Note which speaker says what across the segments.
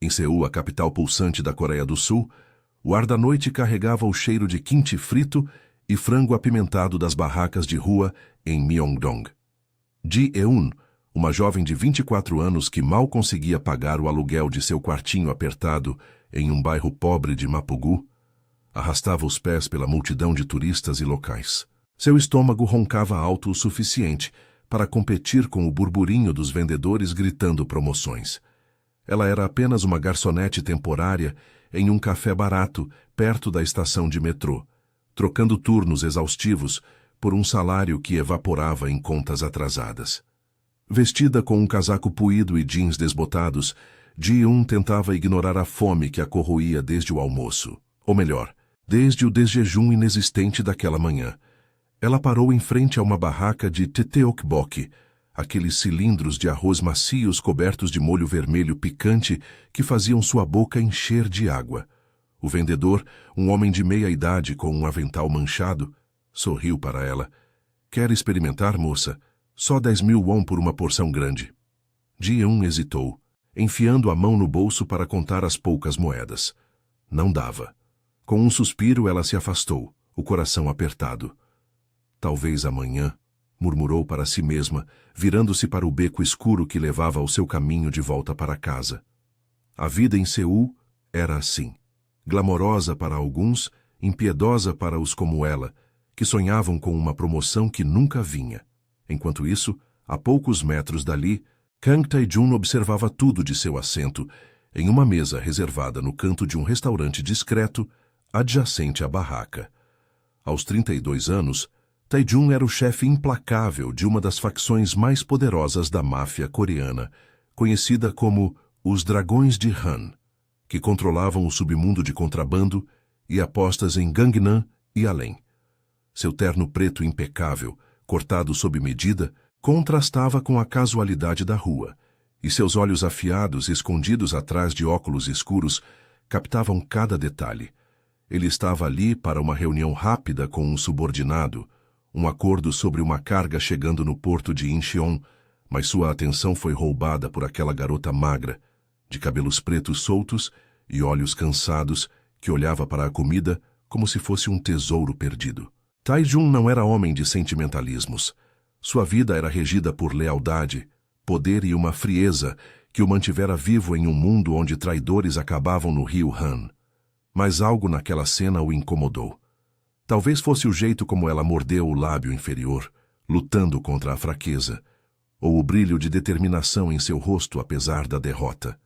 Speaker 1: Em Seul, a capital pulsante da Coreia do Sul, o ar da noite carregava o cheiro de kimchi frito e frango apimentado das barracas de rua em Myeongdong. Ji Eun, uma jovem de 24 anos que mal conseguia pagar o aluguel de seu quartinho apertado em um bairro pobre de Mapugu, arrastava os pés pela multidão de turistas e locais. Seu estômago roncava alto o suficiente para competir com o burburinho dos vendedores gritando promoções. Ela era apenas uma garçonete temporária em um café barato perto da estação de metrô, trocando turnos exaustivos por um salário que evaporava em contas atrasadas. Vestida com um casaco puído e jeans desbotados, Ji-eun tentava ignorar a fome que a corroía desde o almoço. Ou melhor, desde o desjejum inexistente daquela manhã. Ela parou em frente a uma barraca de tteokbokki, aqueles cilindros de arroz macios cobertos de molho vermelho picante que faziam sua boca encher de água. O vendedor, um homem de meia idade com um avental manchado, sorriu para ela. "Quer experimentar, moça? Só 10.000 won por uma porção grande." Ji-eun hesitou, enfiando a mão no bolso para contar as poucas moedas. Não dava. Com um suspiro, ela se afastou, o coração apertado. "Talvez amanhã", murmurou para si mesma, virando-se para o beco escuro que levava ao seu caminho de volta para casa. A vida em Seul era assim. Glamorosa para alguns, impiedosa para os como ela, que sonhavam com uma promoção que nunca vinha. Enquanto isso, a poucos metros dali, Kang Tae-jun observava tudo de seu assento, em uma mesa reservada no canto de um restaurante discreto, adjacente à barraca. Aos 32 anos, Tae-jun era o chefe implacável de uma das facções mais poderosas da máfia coreana, conhecida como os Dragões de Han, que controlavam o submundo de contrabando e apostas em Gangnam e além. Seu terno preto impecável, cortado sob medida, contrastava com a casualidade da rua, e seus olhos afiados, escondidos atrás de óculos escuros, captavam cada detalhe. Ele estava ali para uma reunião rápida com um subordinado, um acordo sobre uma carga chegando no porto de Incheon, mas sua atenção foi roubada por aquela garota magra, de cabelos pretos soltos e olhos cansados, que olhava para a comida como se fosse um tesouro perdido. Tae-jun não era homem de sentimentalismos. Sua vida era regida por lealdade, poder e uma frieza que o mantivera vivo em um mundo onde traidores acabavam no rio Han. Mas algo naquela cena o incomodou. Talvez fosse o jeito como ela mordeu o lábio inferior, lutando contra a fraqueza, ou o brilho de determinação em seu rosto apesar da derrota.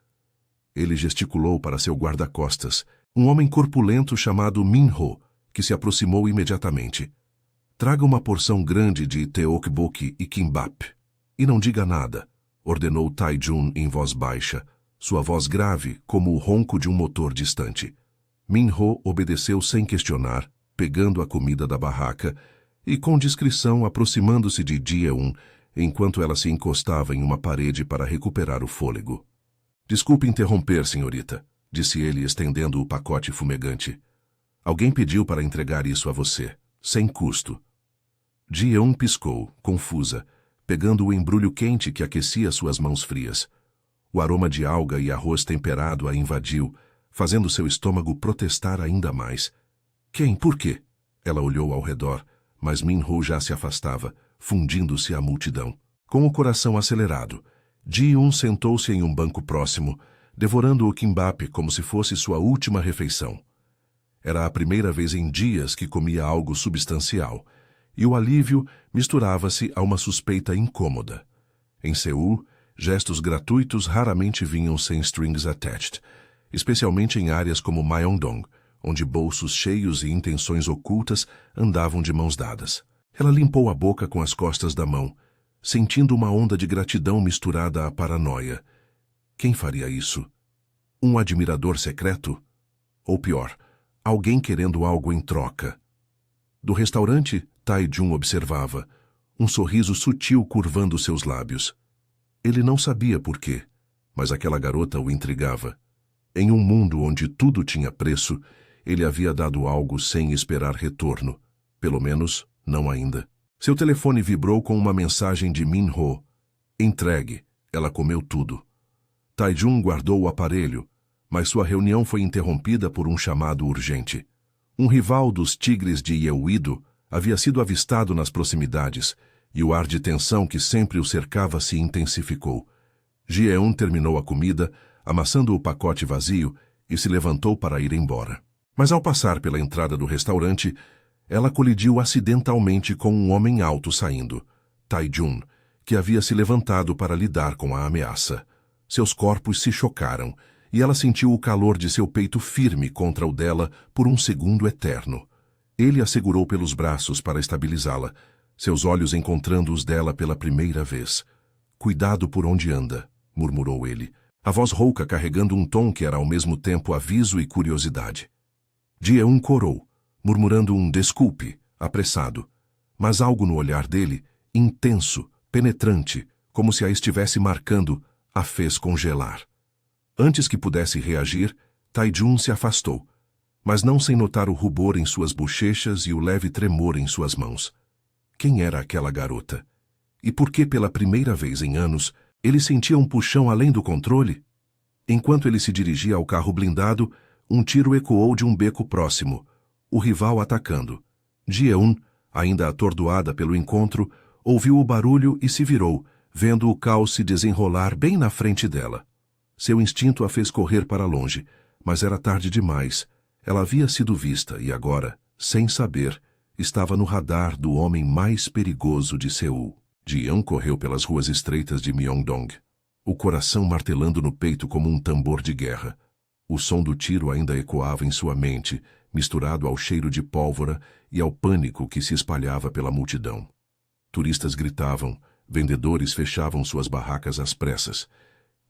Speaker 1: Ele gesticulou para seu guarda-costas, um homem corpulento chamado Min-ho, que se aproximou imediatamente. "Traga uma porção grande de tteokbokki e kimbap. E não diga nada", ordenou Tae-jun em voz baixa, sua voz grave como o ronco de um motor distante. Min-ho obedeceu sem questionar, pegando a comida da barraca e com discrição aproximando-se de Ji-eun enquanto ela se encostava em uma parede para recuperar o fôlego. "Desculpe interromper, senhorita", disse ele estendendo o pacote fumegante. "Alguém pediu para entregar isso a você, sem custo." Ji-eun piscou, confusa, pegando o embrulho quente que aquecia suas mãos frias. O aroma de alga e arroz temperado a invadiu, fazendo seu estômago protestar ainda mais. "Quem? Por quê?" Ela olhou ao redor, mas Min-ho já se afastava, fundindo-se à multidão. Com o coração acelerado, Ji-eun sentou-se em um banco próximo, devorando o kimbap como se fosse sua última refeição. Era a primeira vez em dias que comia algo substancial, e o alívio misturava-se a uma suspeita incômoda. Em Seul, gestos gratuitos raramente vinham sem strings attached, especialmente em áreas como Myeongdong, onde bolsos cheios e intenções ocultas andavam de mãos dadas. Ela limpou a boca com as costas da mão, sentindo uma onda de gratidão misturada à paranoia. Quem faria isso? Um admirador secreto? Ou pior, alguém querendo algo em troca? Do restaurante, Tae-jun observava, um sorriso sutil curvando seus lábios. Ele não sabia por quê, mas aquela garota o intrigava. Em um mundo onde tudo tinha preço, ele havia dado algo sem esperar retorno. Pelo menos, não ainda. Seu telefone vibrou com uma mensagem de Min-ho. "Entregue. Ela comeu tudo." Tae-jun guardou o aparelho, mas sua reunião foi interrompida por um chamado urgente. Um rival dos Tigres de Yeouido havia sido avistado nas proximidades, e o ar de tensão que sempre o cercava se intensificou. Ji-eun terminou a comida, amassando o pacote vazio, e se levantou para ir embora. Mas ao passar pela entrada do restaurante, ela colidiu acidentalmente com um homem alto saindo, Tae-jun, que havia se levantado para lidar com a ameaça. Seus corpos se chocaram, e ela sentiu o calor de seu peito firme contra o dela por um segundo eterno. Ele a segurou pelos braços para estabilizá-la, seus olhos encontrando os dela pela primeira vez. "Cuidado por onde anda", murmurou ele, a voz rouca carregando um tom que era ao mesmo tempo aviso e curiosidade. Ji-eun corou, murmurando um desculpe, apressado, mas algo no olhar dele, intenso, penetrante, como se a estivesse marcando, a fez congelar. Antes que pudesse reagir, Tae-jun se afastou, mas não sem notar o rubor em suas bochechas e o leve tremor em suas mãos. Quem era aquela garota? E por que, pela primeira vez em anos, ele sentia um puxão além do controle? Enquanto ele se dirigia ao carro blindado, um tiro ecoou de um beco próximo, o rival atacando. Ji-eun, ainda atordoada pelo encontro, ouviu o barulho e se virou, vendo o caos se desenrolar bem na frente dela. Seu instinto a fez correr para longe, mas era tarde demais. Ela havia sido vista e agora, sem saber, estava no radar do homem mais perigoso de Seul. Ji-eun correu pelas ruas estreitas de Myeongdong, o coração martelando no peito como um tambor de guerra. O som do tiro ainda ecoava em sua mente, misturado ao cheiro de pólvora e ao pânico que se espalhava pela multidão. Turistas gritavam, vendedores fechavam suas barracas às pressas,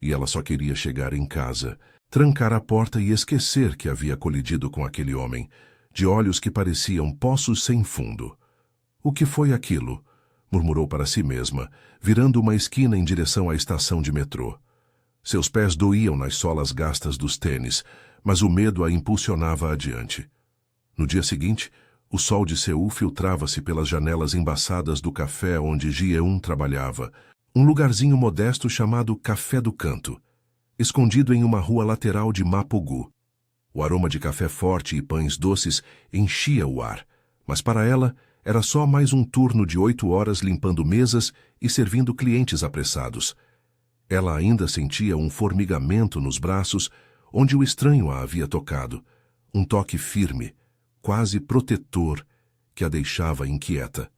Speaker 1: e ela só queria chegar em casa, trancar a porta e esquecer que havia colidido com aquele homem, de olhos que pareciam poços sem fundo. "O que foi aquilo?", murmurou para si mesma, virando uma esquina em direção à estação de metrô. Seus pés doíam nas solas gastas dos tênis, mas o medo a impulsionava adiante. No dia seguinte, o sol de Seul filtrava-se pelas janelas embaçadas do café onde Ji-eun trabalhava, um lugarzinho modesto chamado Café do Canto, escondido em uma rua lateral de Mapogu. O aroma de café forte e pães doces enchia o ar, mas para ela era só mais um turno de 8 horas limpando mesas e servindo clientes apressados. Ela ainda sentia um formigamento nos braços onde o estranho a havia tocado, um toque firme, quase protetor, que a deixava inquieta.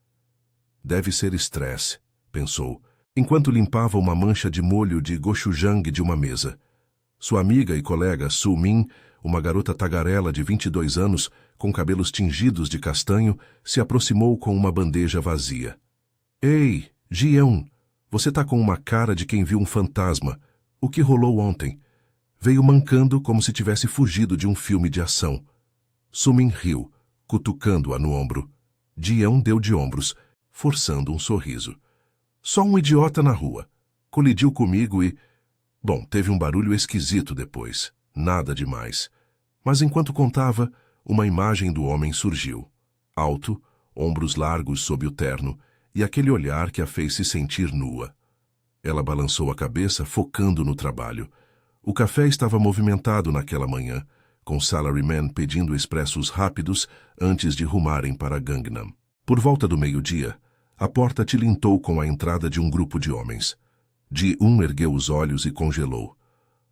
Speaker 1: "Deve ser estresse", pensou, enquanto limpava uma mancha de molho de gochujang de uma mesa. Sua amiga e colega Su-min, uma garota tagarela de 22 anos, com cabelos tingidos de castanho, se aproximou com uma bandeja vazia. "Ei, Ji-eun, você tá com uma cara de quem viu um fantasma. O que rolou ontem?" Veio mancando como se tivesse fugido de um filme de ação. Su-min riu, cutucando-a no ombro. Ji-eun deu de ombros, forçando um sorriso. "Só um idiota na rua. Colidiu comigo e... Bom, teve um barulho esquisito depois. Nada demais." Mas enquanto contava, uma imagem do homem surgiu. Alto, ombros largos sob o terno, e aquele olhar que a fez se sentir nua. Ela balançou a cabeça, focando no trabalho. O café estava movimentado naquela manhã, com salarymen pedindo expressos rápidos antes de rumarem para Gangnam. Por volta do meio-dia, a porta tilintou com a entrada de um grupo de homens. Ji-eun ergueu os olhos e congelou.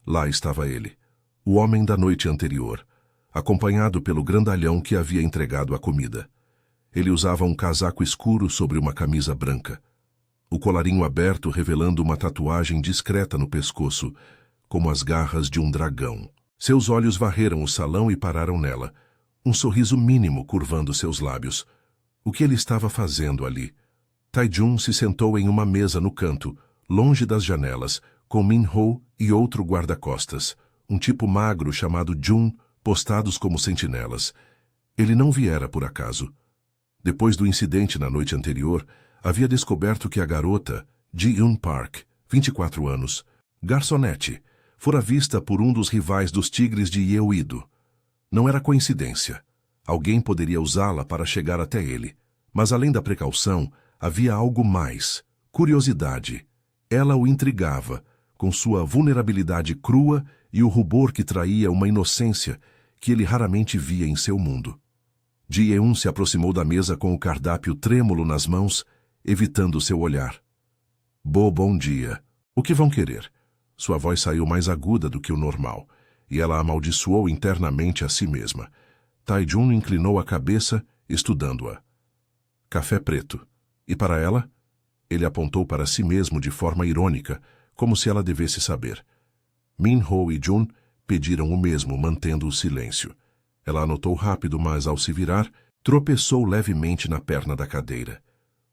Speaker 1: Lá estava ele, o homem da noite anterior, acompanhado pelo grandalhão que havia entregado a comida. Ele usava um casaco escuro sobre uma camisa branca, o colarinho aberto revelando uma tatuagem discreta no pescoço, como as garras de um dragão. Seus olhos varreram o salão e pararam nela, um sorriso mínimo curvando seus lábios. O que ele estava fazendo ali? Tae-jun se sentou em uma mesa no canto, longe das janelas, com Min-ho e outro guarda-costas, um tipo magro chamado Jun, postados como sentinelas. Ele não viera por acaso. Depois do incidente na noite anterior, havia descoberto que a garota, Ji-eun Park, 24 anos, garçonete, fora vista por um dos rivais dos Tigres de Yeouido. Não era coincidência. Alguém poderia usá-la para chegar até ele. Mas além da precaução, havia algo mais. Curiosidade. Ela o intrigava, com sua vulnerabilidade crua e o rubor que traía uma inocência que ele raramente via em seu mundo. Ji-eun se aproximou da mesa com o cardápio trêmulo nas mãos, evitando seu olhar. Bom dia. O que vão querer? Sua voz saiu mais aguda do que o normal, e ela amaldiçoou internamente a si mesma. Tae-jun inclinou a cabeça, estudando-a. Café preto. E para ela? Ele apontou para si mesmo de forma irônica, como se ela devesse saber. Min-ho e Jun pediram o mesmo, mantendo o silêncio. Ela anotou rápido, mas, ao se virar, tropeçou levemente na perna da cadeira.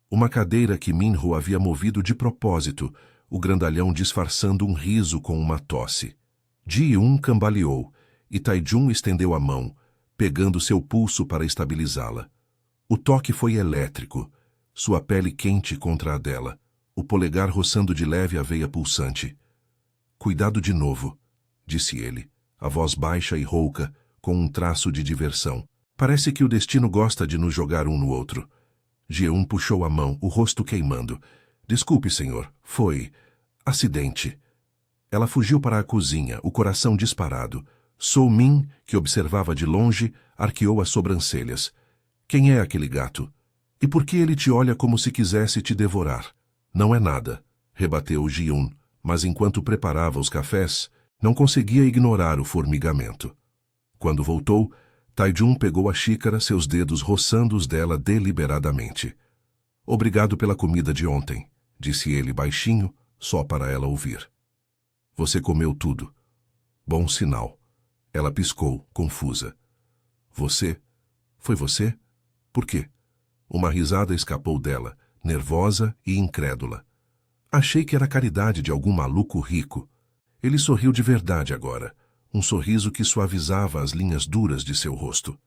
Speaker 1: Uma cadeira que Min-ho havia movido de propósito, o grandalhão disfarçando um riso com uma tosse. Ji-eun cambaleou, e Tae-jun estendeu a mão, pegando seu pulso para estabilizá-la. O toque foi elétrico, sua pele quente contra a dela, o polegar roçando de leve a veia pulsante. Cuidado de novo, disse ele, a voz baixa e rouca, com um traço de diversão. Parece que o destino gosta de nos jogar um no outro. Ji-eun puxou a mão, o rosto queimando. Desculpe, senhor. Foi acidente. Ela fugiu para a cozinha, o coração disparado. Soo-min, que observava de longe, arqueou as sobrancelhas. Quem é aquele gato? E por que ele te olha como se quisesse te devorar? Não é nada, rebateu Ji-eun, mas enquanto preparava os cafés, não conseguia ignorar o formigamento. Quando voltou, Tae-jun pegou a xícara, seus dedos roçando os dela deliberadamente. Obrigado pela comida de ontem, disse ele baixinho, só para ela ouvir. Você comeu tudo. Bom sinal. Ela piscou, confusa. Você? Foi você? Por quê? Uma risada escapou dela, nervosa e incrédula. Achei que era caridade de algum maluco rico. Ele sorriu de verdade agora, um sorriso que suavizava as linhas duras de seu rosto.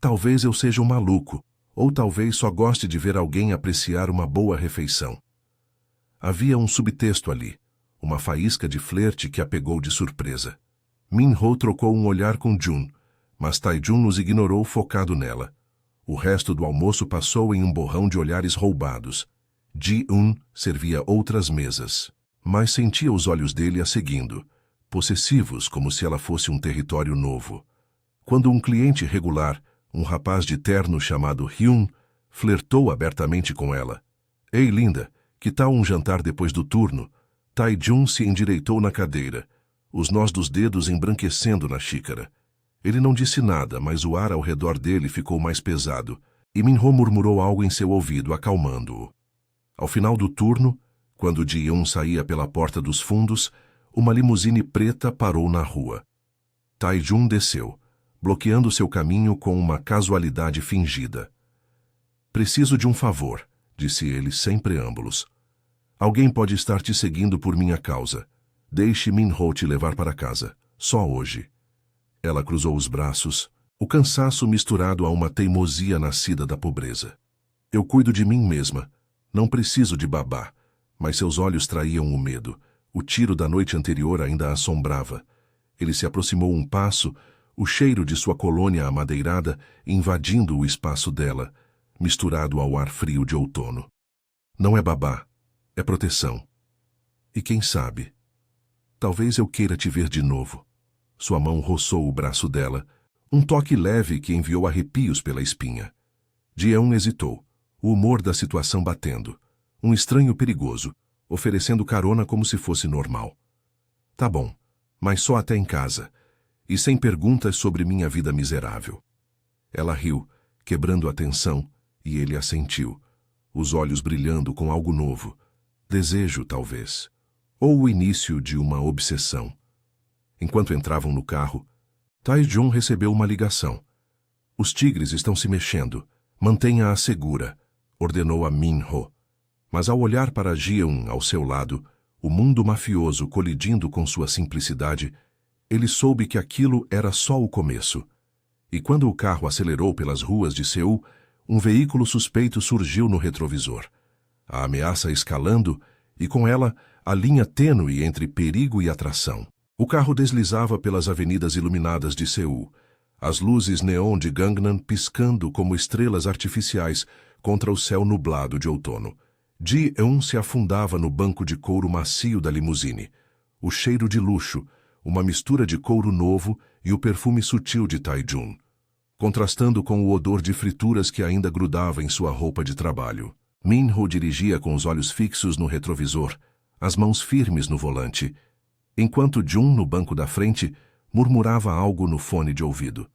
Speaker 1: Talvez eu seja um maluco, ou talvez só goste de ver alguém apreciar uma boa refeição. Havia um subtexto ali, uma faísca de flerte que a pegou de surpresa. Min-ho trocou um olhar com Jun, mas Tae-jun nos ignorou focado nela. O resto do almoço passou em um borrão de olhares roubados. Ji-eun servia outras mesas, mas sentia os olhos dele a seguindo, possessivos como se ela fosse um território novo. Quando um cliente regular, um rapaz de terno chamado Hyun, flertou abertamente com ela. Ei, linda, que tal um jantar depois do turno? Tae-jun se endireitou na cadeira, os nós dos dedos embranquecendo na xícara. Ele não disse nada, mas o ar ao redor dele ficou mais pesado, e Min-ho murmurou algo em seu ouvido, acalmando-o. Ao final do turno, quando Ji-eun saía pela porta dos fundos, uma limusine preta parou na rua. Tae-jun desceu, bloqueando seu caminho com uma casualidade fingida. Preciso de um favor, disse ele sem preâmbulos. Alguém pode estar te seguindo por minha causa. Deixe Min-ho te levar para casa, só hoje. Ela cruzou os braços, o cansaço misturado a uma teimosia nascida da pobreza. Eu cuido de mim mesma. Não preciso de babá. Mas seus olhos traíam o medo. O tiro da noite anterior ainda a assombrava. Ele se aproximou um passo, o cheiro de sua colônia amadeirada invadindo o espaço dela, misturado ao ar frio de outono. Não é babá, é proteção. E quem sabe? Talvez eu queira te ver de novo. Sua mão roçou o braço dela, um toque leve que enviou arrepios pela espinha. Ji-eun hesitou, o humor da situação batendo. Um estranho perigoso, oferecendo carona como se fosse normal. Tá bom, mas só até em casa, e sem perguntas sobre minha vida miserável. Ela riu, quebrando a tensão, e ele assentiu, os olhos brilhando com algo novo. Desejo, talvez. Ou o início de uma obsessão. Enquanto entravam no carro, Tae-jun recebeu uma ligação. Os tigres estão se mexendo. Mantenha-a segura, ordenou a Min-ho. Mas ao olhar para Ji-eun ao seu lado, o mundo mafioso colidindo com sua simplicidade, ele soube que aquilo era só o começo. E quando o carro acelerou pelas ruas de Seul, um veículo suspeito surgiu no retrovisor. A ameaça escalando, e com ela a linha tênue entre perigo e atração. O carro deslizava pelas avenidas iluminadas de Seul, as luzes neon de Gangnam piscando como estrelas artificiais contra o céu nublado de outono. Ji-eun se afundava no banco de couro macio da limusine. O cheiro de luxo, uma mistura de couro novo e o perfume sutil de Taijun, contrastando com o odor de frituras que ainda grudava em sua roupa de trabalho. Min-ho dirigia com os olhos fixos no retrovisor, as mãos firmes no volante, enquanto Jun, no banco da frente, murmurava algo no fone de ouvido.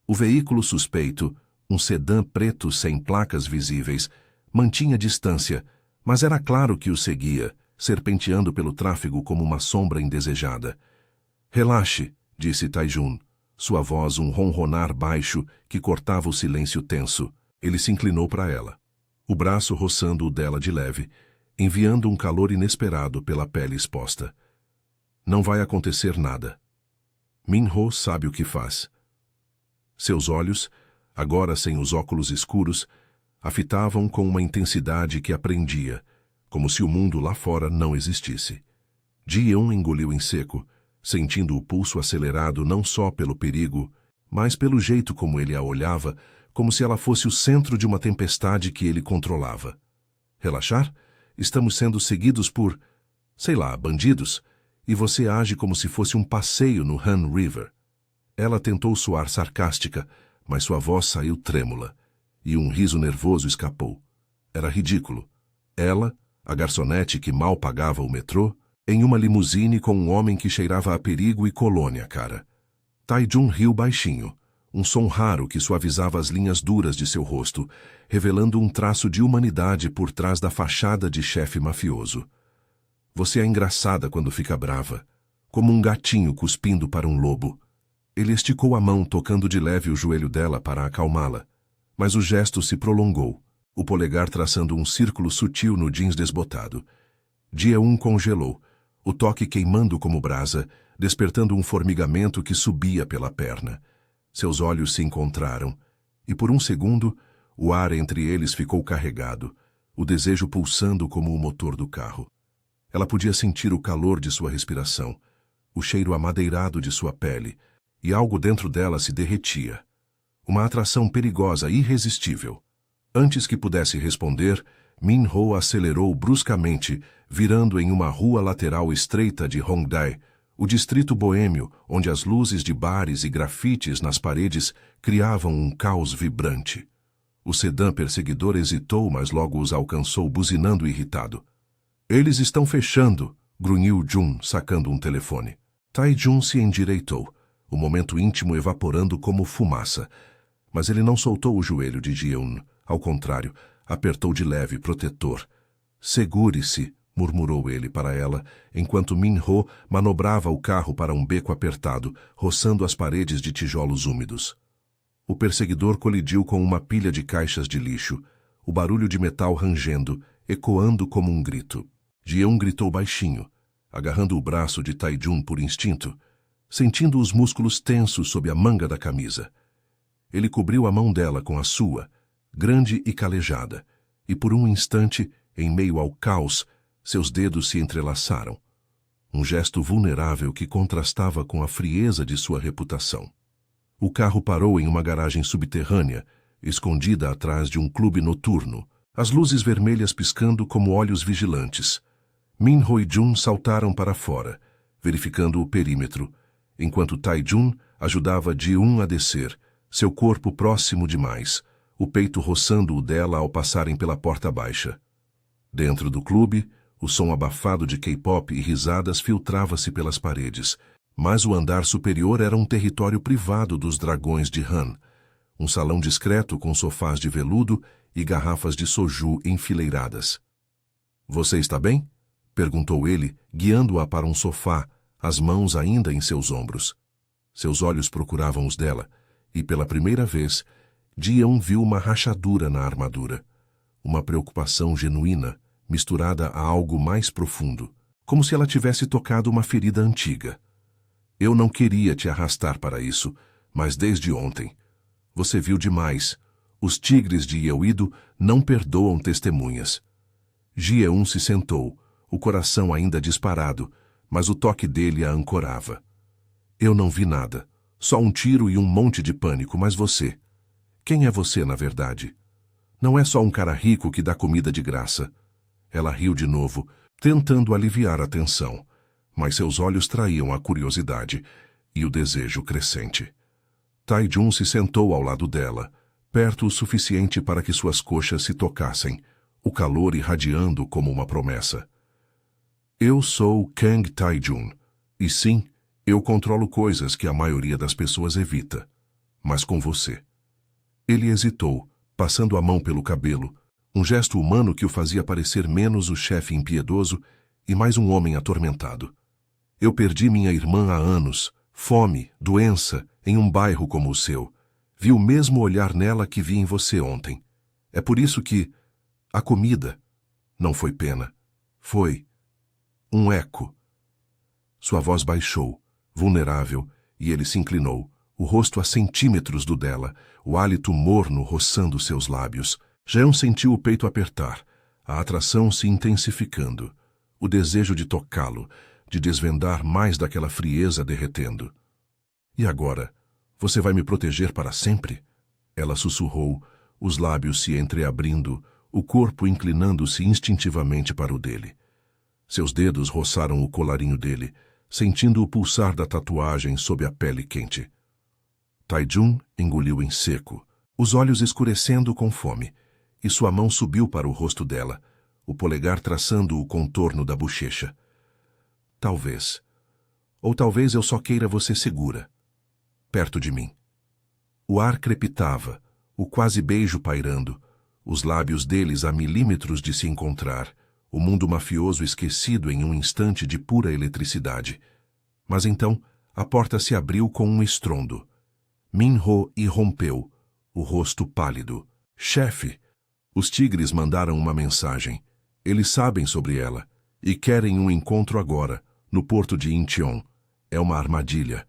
Speaker 1: O veículo suspeito, um sedã preto sem placas visíveis, mantinha distância, mas era claro que o seguia, serpenteando pelo tráfego como uma sombra indesejada. Relaxe, disse Taijun, sua voz um ronronar baixo que cortava o silêncio tenso. Ele se inclinou para ela, o braço roçando o dela de leve, enviando um calor inesperado pela pele exposta. Não vai acontecer nada. Min-ho sabe o que faz. Seus olhos, agora sem os óculos escuros, a fitavam com uma intensidade que a prendia, como se o mundo lá fora não existisse. Ji-eun engoliu em seco, sentindo o pulso acelerado não só pelo perigo, mas pelo jeito como ele a olhava, como se ela fosse o centro de uma tempestade que ele controlava. Relaxar? Estamos sendo seguidos por, sei lá, bandidos, e você age como se fosse um passeio no Han River. Ela tentou soar sarcástica, mas sua voz saiu trêmula, e um riso nervoso escapou. Era ridículo. Ela, a garçonete que mal pagava o metrô, em uma limusine com um homem que cheirava a perigo e colônia, cara. Taijun riu baixinho, um som raro que suavizava as linhas duras de seu rosto, revelando um traço de humanidade por trás da fachada de chefe mafioso. Você é engraçada quando fica brava, como um gatinho cuspindo para um lobo. Ele esticou a mão, tocando de leve o joelho dela para acalmá-la, mas o gesto se prolongou, o polegar traçando um círculo sutil no jeans desbotado. Ji-eun congelou, o toque queimando como brasa, despertando um formigamento que subia pela perna. Seus olhos se encontraram, e por um segundo, o ar entre eles ficou carregado, o desejo pulsando como o motor do carro. Ela podia sentir o calor de sua respiração, o cheiro amadeirado de sua pele, e algo dentro dela se derretia. Uma atração perigosa, irresistível. Antes que pudesse responder, Min-ho acelerou bruscamente, virando em uma rua lateral estreita de Hongdae, o distrito boêmio, onde as luzes de bares e grafites nas paredes criavam um caos vibrante. O sedã perseguidor hesitou, mas logo os alcançou, buzinando irritado. Eles estão fechando, grunhiu Jun, sacando um telefone. Taijun se endireitou, o momento íntimo evaporando como fumaça. Mas ele não soltou o joelho de Ji-eun, ao contrário, apertou de leve, protetor. Segure-se, murmurou ele para ela, enquanto Min-ho manobrava o carro para um beco apertado, roçando as paredes de tijolos úmidos. O perseguidor colidiu com uma pilha de caixas de lixo, o barulho de metal rangendo, ecoando como um grito. Ji-eun gritou baixinho, agarrando o braço de Taijun por instinto, sentindo os músculos tensos sob a manga da camisa. Ele cobriu a mão dela com a sua, grande e calejada, e por um instante, em meio ao caos, seus dedos se entrelaçaram. Um gesto vulnerável que contrastava com a frieza de sua reputação. O carro parou em uma garagem subterrânea, escondida atrás de um clube noturno, as luzes vermelhas piscando como olhos vigilantes. Min-ho e Jun saltaram para fora, verificando o perímetro, enquanto Taijun ajudava Ji-eun a descer, seu corpo próximo demais, o peito roçando o dela ao passarem pela porta baixa. Dentro do clube, o som abafado de K-pop e risadas filtrava-se pelas paredes, mas o andar superior era um território privado dos dragões de Han, um salão discreto com sofás de veludo e garrafas de soju enfileiradas. Você está bem? Perguntou ele, guiando-a para um sofá, as mãos ainda em seus ombros. Seus olhos procuravam os dela, e pela primeira vez, Ji-eun viu uma rachadura na armadura. Uma preocupação genuína, misturada a algo mais profundo, como se ela tivesse tocado uma ferida antiga. Eu não queria te arrastar para isso, mas desde ontem. Você viu demais. Os tigres de Yeouido não perdoam testemunhas. Ji-eun se sentou, o coração ainda disparado, mas o toque dele a ancorava. Eu não vi nada, só um tiro e um monte de pânico, mas você... Quem é você, na verdade? Não é só um cara rico que dá comida de graça. Ela riu de novo, tentando aliviar a tensão, mas seus olhos traíam a curiosidade e o desejo crescente. Tai-jun se sentou ao lado dela, perto o suficiente para que suas coxas se tocassem, o calor irradiando como uma promessa. Eu sou Kang Tai-jun, e sim, eu controlo coisas que a maioria das pessoas evita, mas com você. Ele hesitou, passando a mão pelo cabelo, um gesto humano que o fazia parecer menos o chefe impiedoso e mais um homem atormentado. Eu perdi minha irmã há anos, fome, doença, em um bairro como o seu. Vi o mesmo olhar nela que vi em você ontem. É por isso que a comida não foi pena. Foi um eco. Sua voz baixou, vulnerável, e ele se inclinou, o rosto a centímetros do dela, o hálito morno roçando seus lábios. Jeon sentiu o peito apertar, a atração se intensificando, o desejo de tocá-lo, de desvendar mais daquela frieza derretendo. E agora, você vai me proteger para sempre? Ela sussurrou, os lábios se entreabrindo, o corpo inclinando-se instintivamente para o dele. Seus dedos roçaram o colarinho dele, sentindo o pulsar da tatuagem sob a pele quente. Tai-jun engoliu em seco, os olhos escurecendo com fome, e sua mão subiu para o rosto dela, o polegar traçando o contorno da bochecha. Talvez. Ou talvez eu só queira você segura, perto de mim. O ar crepitava, o quase beijo pairando, os lábios deles a milímetros de se encontrar, o mundo mafioso esquecido em um instante de pura eletricidade. Mas então, a porta se abriu com um estrondo. Min-ho irrompeu, o rosto pálido. Chefe! Os tigres mandaram uma mensagem. Eles sabem sobre ela e querem um encontro agora, no porto de Incheon. É uma armadilha.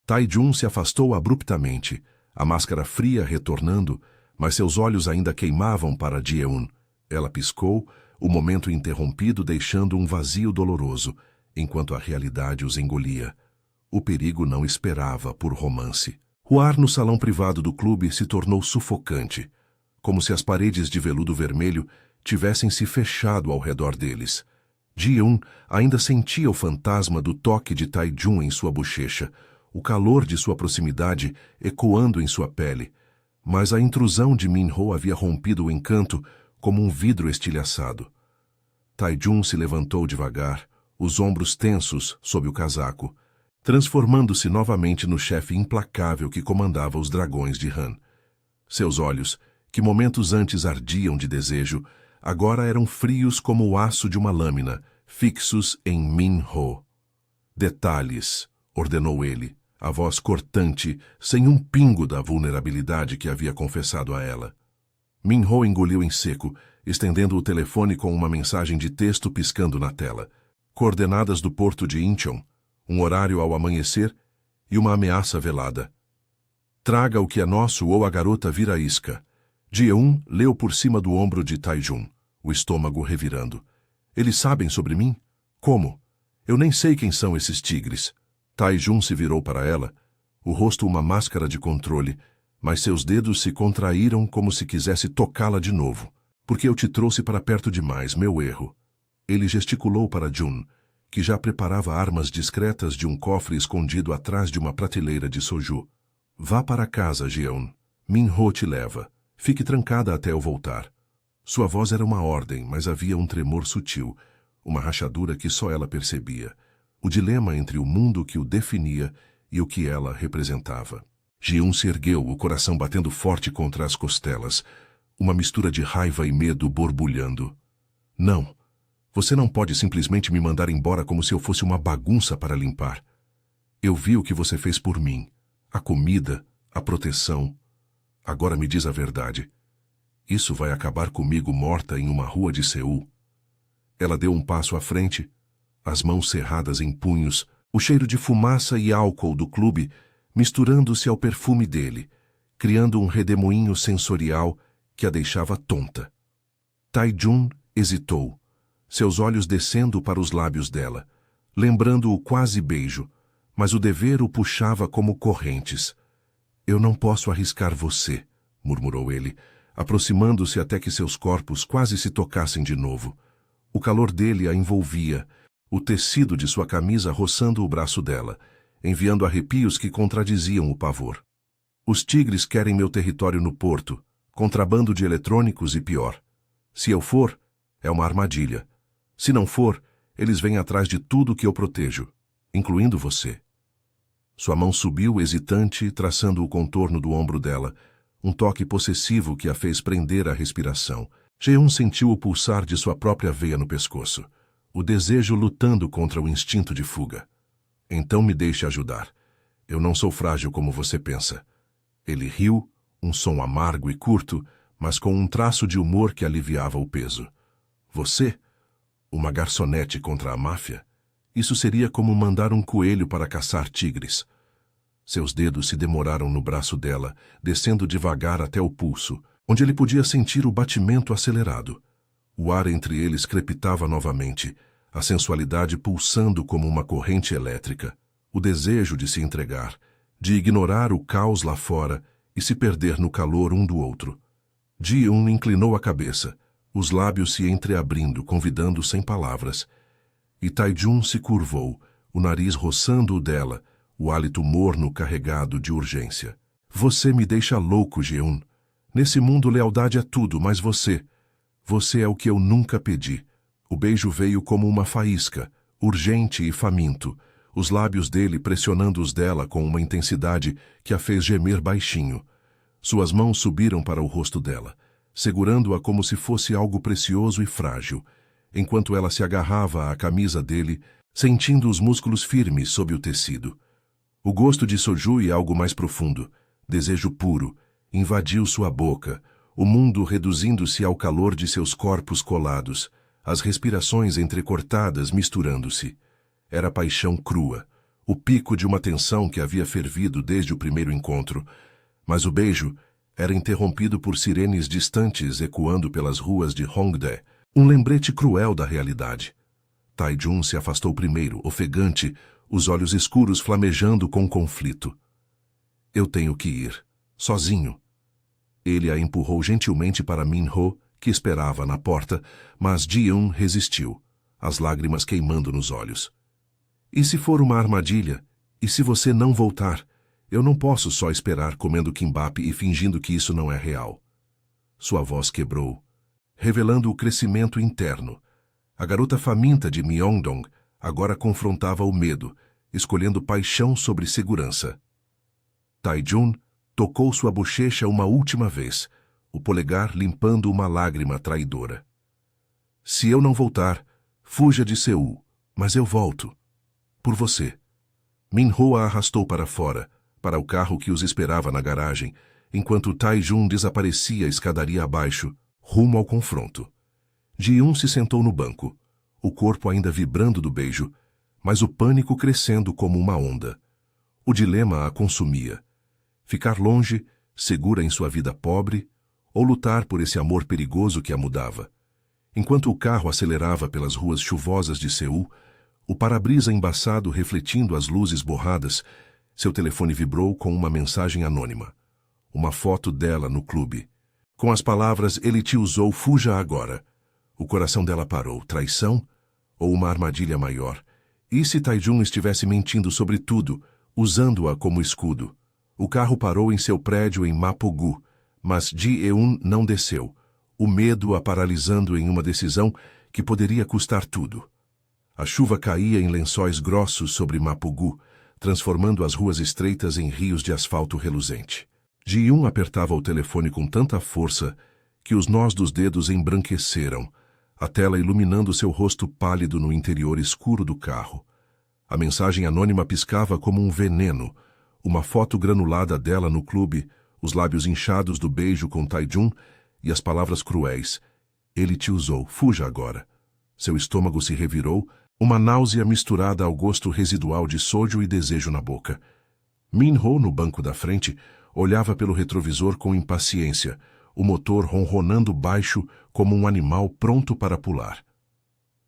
Speaker 1: Tai-jun se afastou abruptamente, a máscara fria retornando, mas seus olhos ainda queimavam para Ji-eun. Ela piscou, o momento interrompido deixando um vazio doloroso, enquanto a realidade os engolia. O perigo não esperava por romance. O ar no salão privado do clube se tornou sufocante, como se as paredes de veludo vermelho tivessem se fechado ao redor deles. Ji-eun ainda sentia o fantasma do toque de Tai-jun em sua bochecha, o calor de sua proximidade ecoando em sua pele, mas a intrusão de Min-ho havia rompido o encanto como um vidro estilhaçado. Tai-jun se levantou devagar, os ombros tensos sob o casaco, transformando-se novamente no chefe implacável que comandava os dragões de Han. Seus olhos, que momentos antes ardiam de desejo, agora eram frios como o aço de uma lâmina, fixos em Min-ho. Detalhes, ordenou ele, a voz cortante, sem um pingo da vulnerabilidade que havia confessado a ela. Min-ho engoliu em seco, estendendo o telefone com uma mensagem de texto piscando na tela. Coordenadas do porto de Incheon, um horário ao amanhecer e uma ameaça velada. Traga o que é nosso ou a garota vira isca. Ji-eun leu por cima do ombro de Tai-jun, o estômago revirando. Eles sabem sobre mim? Como? Eu nem sei quem são esses tigres. Tai-jun se virou para ela, o rosto uma máscara de controle, mas seus dedos se contraíram como se quisesse tocá-la de novo. Porque eu te trouxe para perto demais, meu erro. Ele gesticulou para Jun, que já preparava armas discretas de um cofre escondido atrás de uma prateleira de soju. Vá para casa, Ji-eun. Min-ho te leva. Fique trancada até eu voltar. Sua voz era uma ordem, mas havia um tremor sutil, uma rachadura que só ela percebia. O dilema entre o mundo que o definia e o que ela representava. Ji-eun se ergueu, o coração batendo forte contra as costelas, uma mistura de raiva e medo borbulhando. Não, você não pode simplesmente me mandar embora como se eu fosse uma bagunça para limpar. Eu vi o que você fez por mim, a comida, a proteção. Agora me diz a verdade. Isso vai acabar comigo morta em uma rua de Seul. Ela deu um passo à frente, as mãos cerradas em punhos, o cheiro de fumaça e álcool do clube misturando-se ao perfume dele, criando um redemoinho sensorial que a deixava tonta. Tai-jun hesitou, seus olhos descendo para os lábios dela, lembrando o quase beijo, mas o dever o puxava como correntes. Eu não posso arriscar você, murmurou ele, aproximando-se até que seus corpos quase se tocassem de novo. O calor dele a envolvia, o tecido de sua camisa roçando o braço dela, enviando arrepios que contradiziam o pavor. Os tigres querem meu território no porto, contrabando de eletrônicos e pior. Se eu for, é uma armadilha. Se não for, eles vêm atrás de tudo que eu protejo, incluindo você. Sua mão subiu hesitante, traçando o contorno do ombro dela, um toque possessivo que a fez prender a respiração. Jeon sentiu o pulsar de sua própria veia no pescoço, o desejo lutando contra o instinto de fuga. Então me deixe ajudar. Eu não sou frágil como você pensa. Ele riu, um som amargo e curto, mas com um traço de humor que aliviava o peso. Você? Uma garçonete contra a máfia? Isso seria como mandar um coelho para caçar tigres. Seus dedos se demoraram no braço dela, descendo devagar até o pulso, onde ele podia sentir o batimento acelerado. O ar entre eles crepitava novamente, a sensualidade pulsando como uma corrente elétrica, o desejo de se entregar, de ignorar o caos lá fora e se perder no calor um do outro. Ji-eun inclinou a cabeça, os lábios se entreabrindo, convidando sem palavras. E Tae-jun se curvou, o nariz roçando o dela, o hálito morno carregado de urgência. Você me deixa louco, Ji-eun. Nesse mundo lealdade é tudo, mas você é o que eu nunca pedi. O beijo veio como uma faísca, urgente e faminto, os lábios dele pressionando os dela com uma intensidade que a fez gemer baixinho. Suas mãos subiram para o rosto dela, segurando-a como se fosse algo precioso e frágil, enquanto ela se agarrava à camisa dele, sentindo os músculos firmes sob o tecido. O gosto de soju e algo mais profundo, desejo puro, invadiu sua boca, o mundo reduzindo-se ao calor de seus corpos colados, as respirações entrecortadas misturando-se. Era paixão crua, o pico de uma tensão que havia fervido desde o primeiro encontro, mas o beijo era interrompido por sirenes distantes ecoando pelas ruas de Hongdae, um lembrete cruel da realidade. Tae-jun se afastou primeiro, ofegante, os olhos escuros flamejando com conflito. Eu tenho que ir, sozinho. Ele a empurrou gentilmente para Min-ho, que esperava na porta, mas Ji-eun resistiu, as lágrimas queimando nos olhos. E se for uma armadilha? E se você não voltar? Eu não posso só esperar comendo kimbap e fingindo que isso não é real. Sua voz quebrou, revelando o crescimento interno. A garota faminta de Myeongdong agora confrontava o medo, escolhendo paixão sobre segurança. Tae-jun tocou sua bochecha uma última vez, o polegar limpando uma lágrima traidora. Se eu não voltar, fuja de Seul, mas eu volto. Por você. Min-ho a arrastou para fora, para o carro que os esperava na garagem, enquanto Tae-jun desaparecia escadaria abaixo, rumo ao confronto. Ji-eun se sentou no banco, o corpo ainda vibrando do beijo, mas o pânico crescendo como uma onda. O dilema a consumia. Ficar longe, segura em sua vida pobre, ou lutar por esse amor perigoso que a mudava. Enquanto o carro acelerava pelas ruas chuvosas de Seul, o para-brisa embaçado refletindo as luzes borradas, seu telefone vibrou com uma mensagem anônima. Uma foto dela no clube. Com as palavras, ele te usou, fuja agora. O coração dela parou. Traição? Ou uma armadilha maior? E se Tae-jun estivesse mentindo sobre tudo, usando-a como escudo? O carro parou em seu prédio em Mapogu, mas Ji-eun não desceu, o medo a paralisando em uma decisão que poderia custar tudo. A chuva caía em lençóis grossos sobre Mapogu, transformando as ruas estreitas em rios de asfalto reluzente. Ji-eun apertava o telefone com tanta força que os nós dos dedos embranqueceram, a tela iluminando seu rosto pálido no interior escuro do carro. A mensagem anônima piscava como um veneno, uma foto granulada dela no clube, os lábios inchados do beijo com Tae-jun e as palavras cruéis. Ele te usou, fuja agora. Seu estômago se revirou, uma náusea misturada ao gosto residual de sojo e desejo na boca. Min-ho, no banco da frente, olhava pelo retrovisor com impaciência, o motor ronronando baixo como um animal pronto para pular.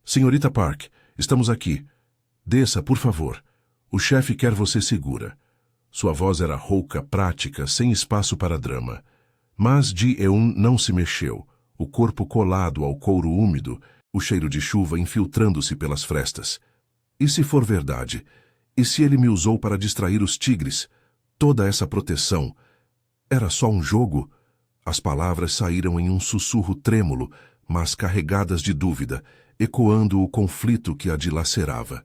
Speaker 1: Senhorita Park, estamos aqui. Desça, por favor. O chefe quer você segura. Sua voz era rouca, prática, sem espaço para drama. Mas Ji-eun não se mexeu, o corpo colado ao couro úmido, o cheiro de chuva infiltrando-se pelas frestas, E se for verdade? E se ele me usou para distrair os tigres? Toda essa proteção era só um jogo? As palavras saíram em um sussurro trêmulo, mas carregadas de dúvida, ecoando o conflito que a dilacerava.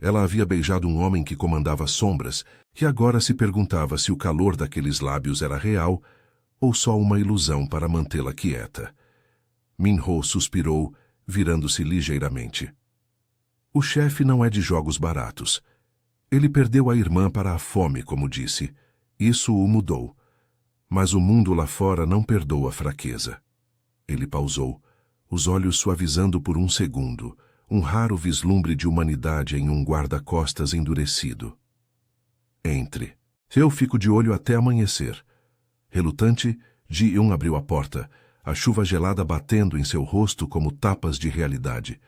Speaker 1: Ela havia beijado um homem que comandava sombras, e agora se perguntava se o calor daqueles lábios era real ou só uma ilusão para mantê-la quieta. Minho suspirou, virando-se ligeiramente. O chefe não é de jogos baratos. Ele perdeu a irmã para a fome, como disse. Isso o mudou. Mas o mundo lá fora não perdoa a fraqueza. Ele pausou, os olhos suavizando por um segundo, um raro vislumbre de humanidade em um guarda-costas endurecido. Entre. Eu fico de olho até amanhecer. Relutante, Ji-eun abriu a porta, a chuva gelada batendo em seu rosto como tapas de realidade.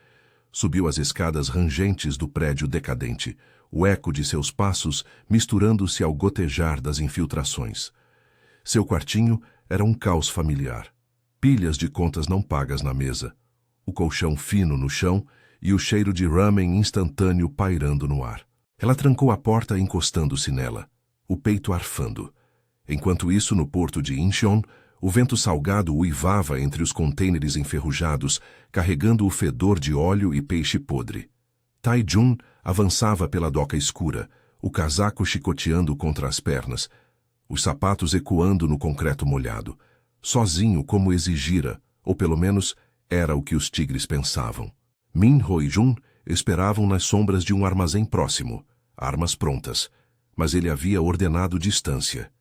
Speaker 1: Subiu as escadas rangentes do prédio decadente, o eco de seus passos misturando-se ao gotejar das infiltrações. Seu quartinho era um caos familiar. Pilhas de contas não pagas na mesa, o colchão fino no chão e o cheiro de ramen instantâneo pairando no ar. Ela trancou a porta encostando-se nela, o peito arfando. Enquanto isso, no porto de Incheon, o vento salgado uivava entre os contêineres enferrujados, carregando o fedor de óleo e peixe podre. Tai-jun avançava pela doca escura, o casaco chicoteando contra as pernas, os sapatos ecoando no concreto molhado, sozinho como exigira, ou pelo menos era o que os tigres pensavam. Minho e Jun esperavam nas sombras de um armazém próximo, armas prontas, mas ele havia ordenado distância.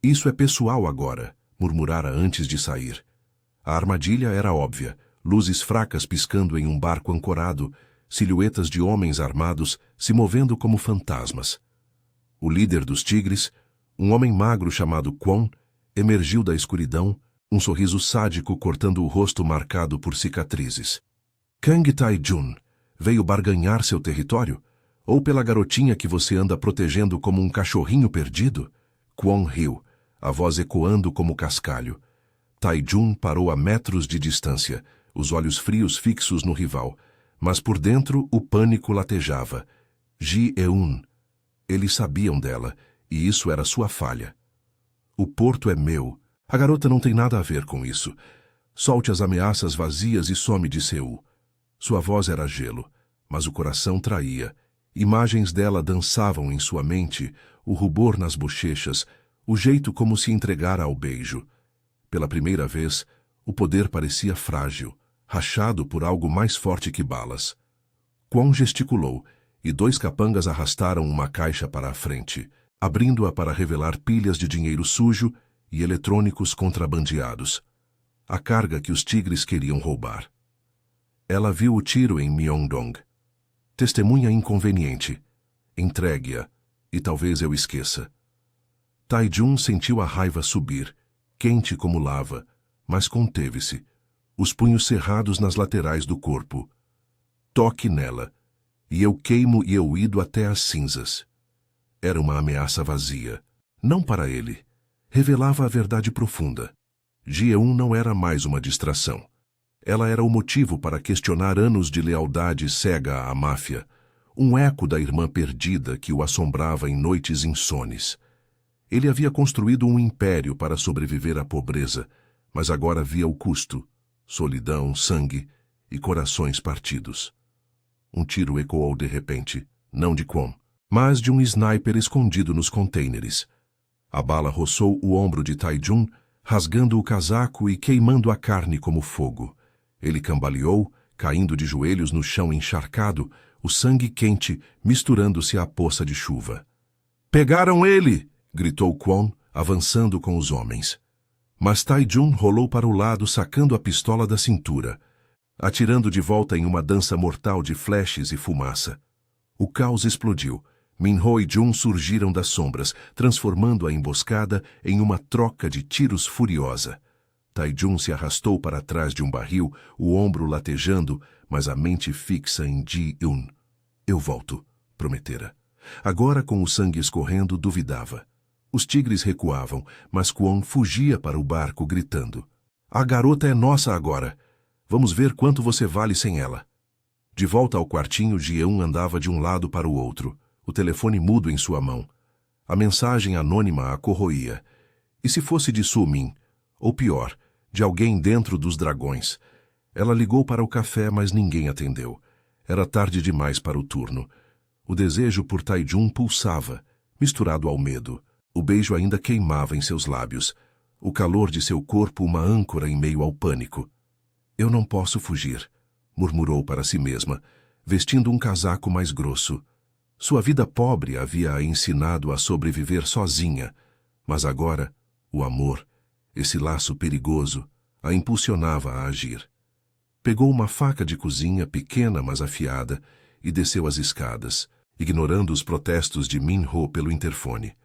Speaker 1: Isso é pessoal agora, murmurara antes de sair. A armadilha era óbvia, luzes fracas piscando em um barco ancorado, silhuetas de homens armados se movendo como fantasmas. O líder dos tigres, um homem magro chamado Kwon, emergiu da escuridão, um sorriso sádico cortando o rosto marcado por cicatrizes. Kang Tai-jun, veio barganhar seu território? Ou pela garotinha que você anda protegendo como um cachorrinho perdido? Kwon riu, a voz ecoando como cascalho. Tai-jun parou a metros de distância, os olhos frios fixos no rival, mas por dentro o pânico latejava. Ji-eun. Eles sabiam dela, e isso era sua falha. O porto é meu. A garota não tem nada a ver com isso. Solte as ameaças vazias e some de Seul. Sua voz era gelo, mas o coração traía. Imagens dela dançavam em sua mente, o rubor nas bochechas, o jeito como se entregara ao beijo. Pela primeira vez, o poder parecia frágil, rachado por algo mais forte que balas. Kwon gesticulou, e dois capangas arrastaram uma caixa para a frente, abrindo-a para revelar pilhas de dinheiro sujo e eletrônicos contrabandeados. A carga que os tigres queriam roubar. Ela viu o tiro em Myeongdong. Testemunha inconveniente. Entregue-a, e talvez eu esqueça. Tai-jun sentiu a raiva subir, quente como lava, mas conteve-se, os punhos cerrados nas laterais do corpo. Toque nela, e eu queimo e eu ido até as cinzas. Era uma ameaça vazia, não para ele. Revelava a verdade profunda. Ji-eun não era mais uma distração. Ela era o motivo para questionar anos de lealdade cega à máfia, um eco da irmã perdida que o assombrava em noites insones. Ele havia construído um império para sobreviver à pobreza, mas agora via o custo, solidão, sangue e corações partidos. Um tiro ecoou de repente, não de Kwon, mas de um sniper escondido nos contêineres. A bala roçou o ombro de Tai-jun, rasgando o casaco e queimando a carne como fogo. Ele cambaleou, caindo de joelhos no chão encharcado, o sangue quente misturando-se à poça de chuva. "Pegaram ele!" gritou Kwon, avançando com os homens. Mas Tai-jun rolou para o lado sacando a pistola da cintura, atirando de volta em uma dança mortal de flashes e fumaça. O caos explodiu. Minho e Jun surgiram das sombras, transformando a emboscada em uma troca de tiros furiosa. Tai-jun se arrastou para trás de um barril, o ombro latejando, mas a mente fixa em Ji-eun. "Eu volto", prometera. Agora, com o sangue escorrendo, duvidava. Os tigres recuavam, mas Kwon fugia para o barco, gritando: "A garota é nossa agora. Vamos ver quanto você vale sem ela." De volta ao quartinho, Ji-eun andava de um lado para o outro, o telefone mudo em sua mão. A mensagem anônima a corroía. E se fosse de Su-min? Ou pior, de alguém dentro dos dragões? Ela ligou para o café, mas ninguém atendeu. Era tarde demais para o turno. O desejo por Tae-jun pulsava, misturado ao medo. O beijo ainda queimava em seus lábios. O calor de seu corpo uma âncora em meio ao pânico. Eu não posso fugir, murmurou para si mesma, vestindo um casaco mais grosso. Sua vida pobre havia-a ensinado a sobreviver sozinha, mas agora, o amor, esse laço perigoso, a impulsionava a agir. Pegou uma faca de cozinha pequena, mas afiada, e desceu as escadas, ignorando os protestos de Min-ho pelo interfone.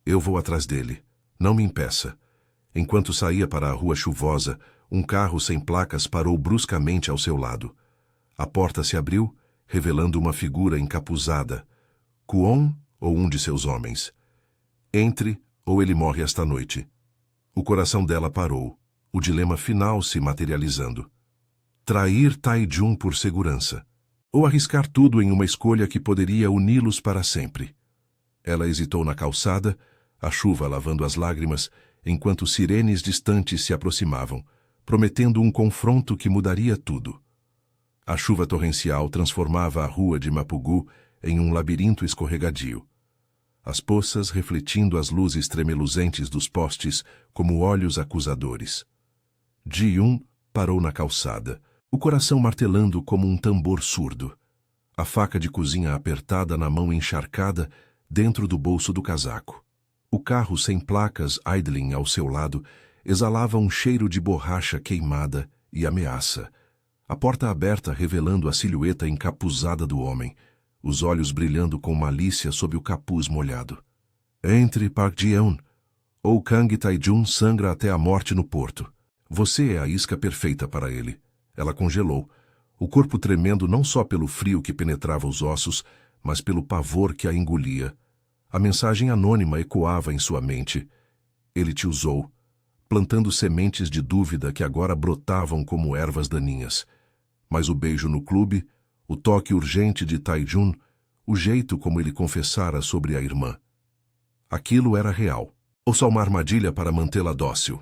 Speaker 1: Eu vou atrás dele. Não me impeça. Enquanto saía para a rua chuvosa, um carro sem placas parou bruscamente ao seu lado. A porta se abriu, revelando uma figura encapuzada. Kwon ou um de seus homens? Entre, ou ele morre esta noite. O coração dela parou, o dilema final se materializando. Trair Tae-jun por segurança, ou arriscar tudo em uma escolha que poderia uni-los para sempre. Ela hesitou na calçada, a chuva lavando as lágrimas, enquanto sirenes distantes se aproximavam, prometendo um confronto que mudaria tudo. A chuva torrencial transformava a rua de Mapugu em um labirinto escorregadio. As poças refletindo as luzes tremeluzentes dos postes como olhos acusadores. Ji-eun parou na calçada, o coração martelando como um tambor surdo. A faca de cozinha apertada na mão encharcada dentro do bolso do casaco. O carro sem placas idling ao seu lado exalava um cheiro de borracha queimada e ameaça. A porta aberta revelando a silhueta encapuzada do homem, os olhos brilhando com malícia sob o capuz molhado. Entre, Park Ji-eun, ou Kang Tae-jun sangra até a morte no porto. Você é a isca perfeita para ele. Ela congelou, o corpo tremendo não só pelo frio que penetrava os ossos, mas pelo pavor que a engolia. A mensagem anônima ecoava em sua mente. Ele te usou, plantando sementes de dúvida que agora brotavam como ervas daninhas. Mas o beijo no clube, o toque urgente de Tae-jun, o jeito como ele confessara sobre a irmã. Aquilo era real, ou só uma armadilha para mantê-la dócil.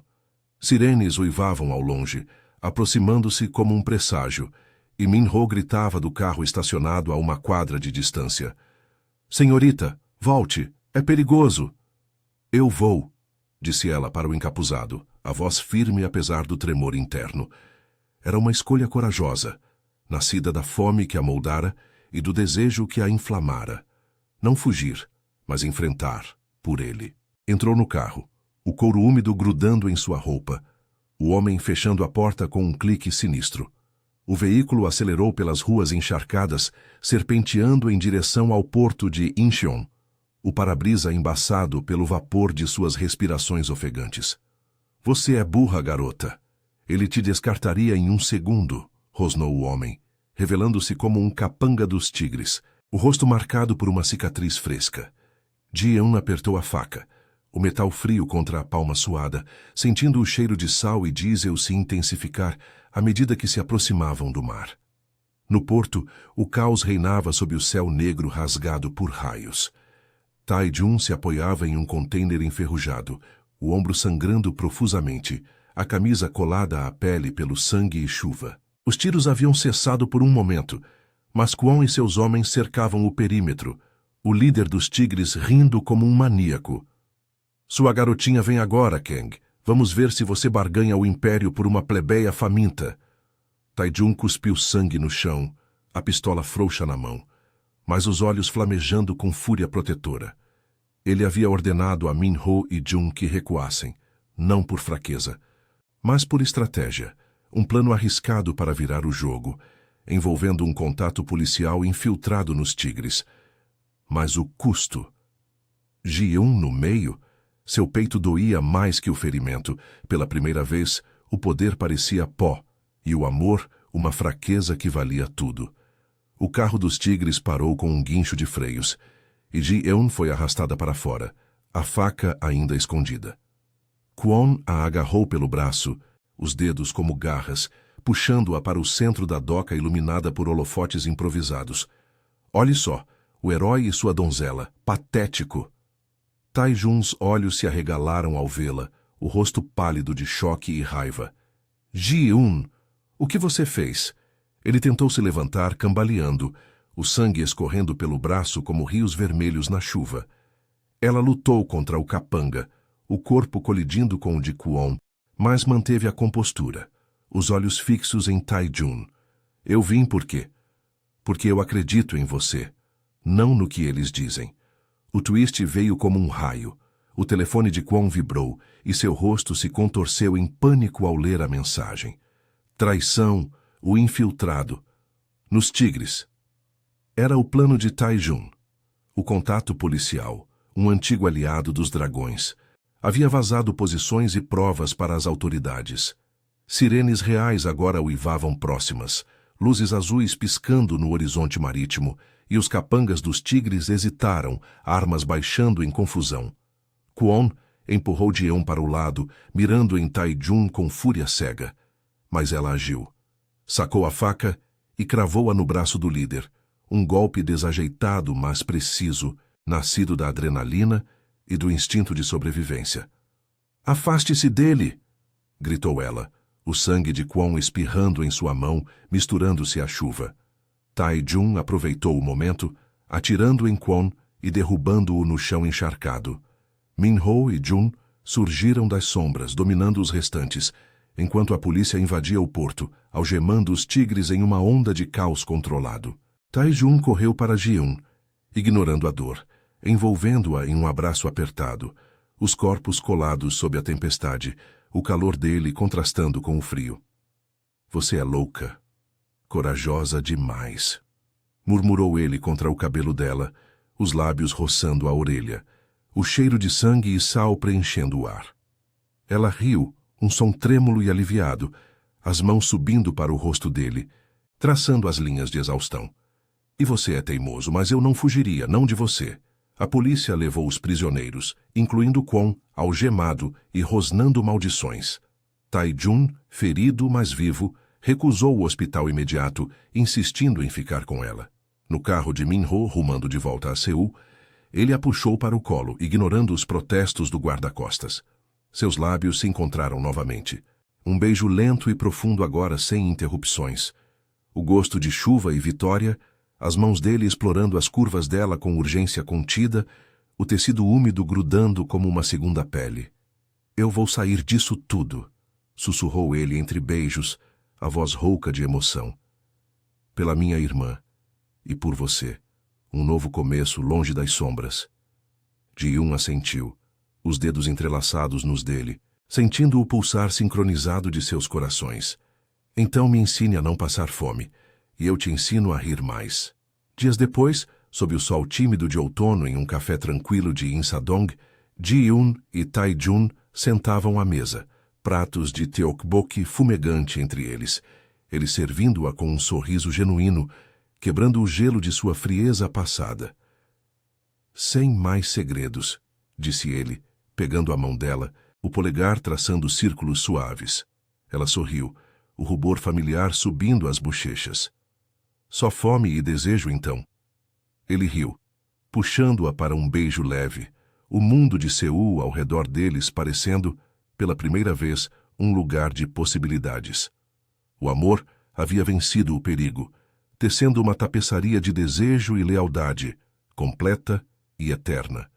Speaker 1: Sirenes uivavam ao longe, aproximando-se como um presságio, e Min-ho gritava do carro estacionado a uma quadra de distância. Senhorita, volte, é perigoso. Eu vou, disse ela para o encapuzado, a voz firme apesar do tremor interno. Era uma escolha corajosa, nascida da fome que a moldara e do desejo que a inflamara. Não fugir, mas enfrentar, por ele. Entrou no carro, o couro úmido grudando em sua roupa, o homem fechando a porta com um clique sinistro. O veículo acelerou pelas ruas encharcadas, serpenteando em direção ao porto de Incheon, o para-brisa embaçado pelo vapor de suas respirações ofegantes. Você é burra, garota. Ele te descartaria em um segundo, rosnou o homem, revelando-se como um capanga dos tigres, o rosto marcado por uma cicatriz fresca. Ji-eun apertou a faca, o metal frio contra a palma suada, sentindo o cheiro de sal e diesel se intensificar à medida que se aproximavam do mar. No porto, o caos reinava sob o céu negro rasgado por raios. Tae-jun se apoiava em um container enferrujado, o ombro sangrando profusamente, a camisa colada à pele pelo sangue e chuva. Os tiros haviam cessado por um momento, mas Kwon e seus homens cercavam o perímetro, o líder dos tigres rindo como um maníaco. Sua garotinha vem agora, Kang. Vamos ver se você barganha o império por uma plebeia faminta. Tae-jun cuspiu sangue no chão, a pistola frouxa na mão, mas os olhos flamejando com fúria protetora. Ele havia ordenado a Min-ho e Jun que recuassem, não por fraqueza, mas por estratégia, um plano arriscado para virar o jogo, envolvendo um contato policial infiltrado nos tigres. Mas o custo... Ji-eun no meio... Seu peito doía mais que o ferimento. Pela primeira vez, o poder parecia pó, e o amor, uma fraqueza que valia tudo. O carro dos tigres parou com um guincho de freios, e Ji-eun foi arrastada para fora, a faca ainda escondida. Kwon a agarrou pelo braço, os dedos como garras, puxando-a para o centro da doca iluminada por holofotes improvisados. Olhe só, o herói e sua donzela, patético! Tai-Jun's olhos se arregalaram ao vê-la, o rosto pálido de choque e raiva. Ji-eun, o que você fez? Ele tentou se levantar, cambaleando, o sangue escorrendo pelo braço como rios vermelhos na chuva. Ela lutou contra o capanga, o corpo colidindo com o de Kwon, mas manteve a compostura, os olhos fixos em Tai-Jun. Eu vim por quê? Porque eu acredito em você, não no que eles dizem. O twist veio como um raio. O telefone de Kwon vibrou e seu rosto se contorceu em pânico ao ler a mensagem. Traição, o infiltrado. Nos Tigres. Era o plano de Tai-Jun. O contato policial, um antigo aliado dos dragões. Havia vazado posições e provas para as autoridades. Sirenes reais agora uivavam próximas, luzes azuis piscando no horizonte marítimo, e os capangas dos tigres hesitaram, armas baixando em confusão. Kwon empurrou Ji-eun para o lado, mirando em Tai-Jun com fúria cega. Mas ela agiu. Sacou a faca e cravou-a no braço do líder, um golpe desajeitado, mas preciso, nascido da adrenalina e do instinto de sobrevivência. "Afaste-se dele!" gritou ela, o sangue de Kwon espirrando em sua mão, misturando-se à chuva. Tai-Jun aproveitou o momento, atirando em Kwon e derrubando-o no chão encharcado. Min-ho e Jun surgiram das sombras, dominando os restantes, enquanto a polícia invadia o porto, algemando os tigres em uma onda de caos controlado. Tai-Jun correu para Ji-eun, ignorando a dor, envolvendo-a em um abraço apertado, os corpos colados sob a tempestade, o calor dele contrastando com o frio. "Você é louca. Corajosa demais", murmurou ele contra o cabelo dela, os lábios roçando a orelha, o cheiro de sangue e sal preenchendo o ar. Ela riu, um som trêmulo e aliviado, as mãos subindo para o rosto dele, traçando as linhas de exaustão. "E você é teimoso, mas eu não fugiria, não de você." A polícia levou os prisioneiros, incluindo Kwon, algemado e rosnando maldições. Tai-Jun, ferido, mas vivo, recusou o hospital imediato, insistindo em ficar com ela. No carro de Min-ho, rumando de volta a Seul, ele a puxou para o colo, ignorando os protestos do guarda-costas. Seus lábios se encontraram novamente. Um beijo lento e profundo agora, sem interrupções. O gosto de chuva e vitória, as mãos dele explorando as curvas dela com urgência contida, o tecido úmido grudando como uma segunda pele. "Eu vou sair disso tudo", sussurrou ele entre beijos, a voz rouca de emoção. "Pela minha irmã, e por você, um novo começo longe das sombras." Ji-eun assentiu, os dedos entrelaçados nos dele, sentindo o pulsar sincronizado de seus corações. "Então me ensine a não passar fome, e eu te ensino a rir mais." Dias depois, sob o sol tímido de outono em um café tranquilo de Insadong, Ji-eun e Tai-Jun sentavam à mesa, pratos de tteokbokki fumegante entre eles, ele servindo-a com um sorriso genuíno, quebrando o gelo de sua frieza passada. "Sem mais segredos", disse ele, pegando a mão dela, o polegar traçando círculos suaves. Ela sorriu, o rubor familiar subindo às bochechas. "Só fome e desejo, então?" Ele riu, puxando-a para um beijo leve, o mundo de Seul ao redor deles parecendo, pela primeira vez, um lugar de possibilidades. O amor havia vencido o perigo, tecendo uma tapeçaria de desejo e lealdade, completa e eterna.